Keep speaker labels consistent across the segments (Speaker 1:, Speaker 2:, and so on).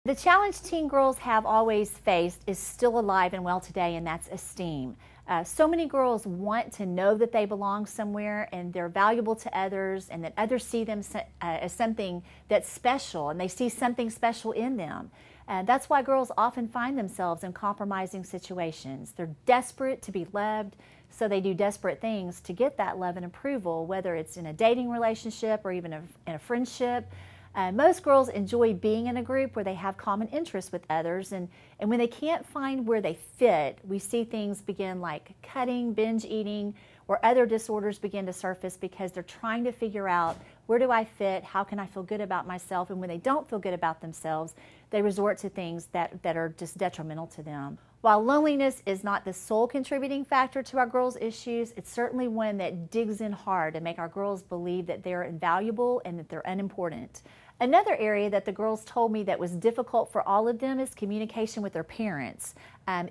Speaker 1: The challenge teen girls have always faced is still alive and well today, and that's esteem. So many girls want to know that they belong somewhere and they're valuable to others, and that others see them as something that's special, and they see something special in them. That's why girls often find themselves in compromising situations. They're desperate to be loved, so they do desperate things to get that love and approval, whether it's in a dating relationship or even in a friendship. Most girls enjoy being in a group where they have common interests with others, and when they can't find where they fit, we see things begin like cutting, binge eating, or other disorders begin to surface because they're trying to figure out, where do I fit, how can I feel good about myself, and when they don't feel good about themselves, they resort to things that are just detrimental to them. While loneliness is not the sole contributing factor to our girls' issues, it's certainly one that digs in hard to make our girls believe that they're invaluable and that they're unimportant. Another area that the girls told me that was difficult for all of them is communication with their parents.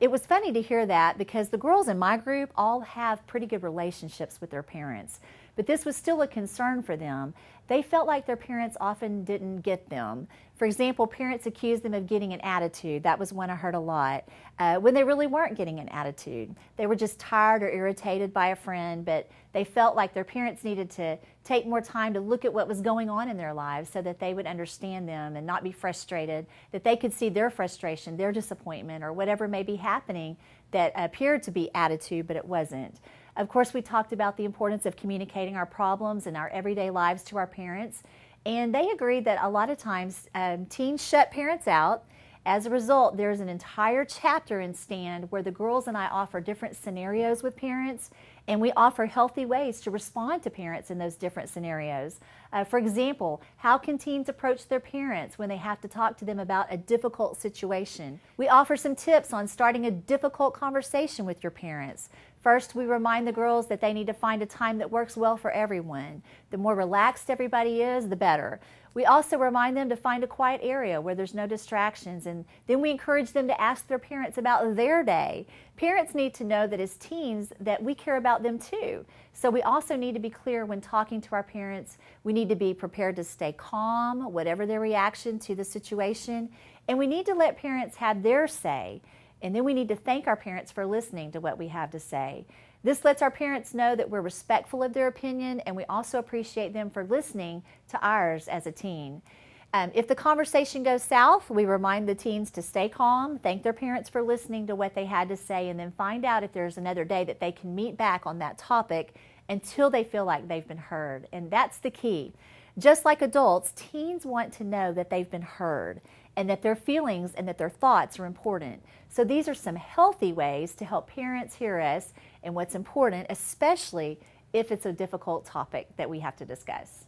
Speaker 1: It was funny to hear that because the girls in my group all have pretty good relationships with their parents, but this was still a concern for them. They felt like their parents often didn't get them. For example, parents accused them of getting an attitude. That was one I heard a lot, when they really weren't getting an attitude. They were just tired or irritated by a friend, but they felt like their parents needed to take more time to look at what was going on in their lives so that they would understand them and not be frustrated, that they could see their frustration, their disappointment, or whatever may be happening that appeared to be attitude, but it wasn't. Of course, we talked about the importance of communicating our problems and our everyday lives to our parents, and they agreed that a lot of times teens shut parents out. As a result, there's an entire chapter in Stand where the girls and I offer different scenarios with parents, and we offer healthy ways to respond to parents in those different scenarios. For example, how can teens approach their parents when they have to talk to them about a difficult situation? We offer some tips on starting a difficult conversation with your parents. First, we remind the girls that they need to find a time that works well for everyone. The more relaxed everybody is, the better. We also remind them to find a quiet area where there's no distractions, and then we encourage them to ask their parents about their day. Parents need to know that as teens that we care about them too. So we also need to be clear when talking to our parents. We need to be prepared to stay calm, whatever their reaction to the situation, and we need to let parents have their say. And then we need to thank our parents for listening to what we have to say. This lets our parents know that we're respectful of their opinion, and we also appreciate them for listening to ours as a teen. If the conversation goes south, we remind the teens to stay calm, thank their parents for listening to what they had to say, and then find out if there's another day that they can meet back on that topic until they feel like they've been heard. And that's the key. Just like adults, teens want to know that they've been heard and that their feelings and that their thoughts are important. So these are some healthy ways to help parents hear us and what's important, especially if it's a difficult topic that we have to discuss.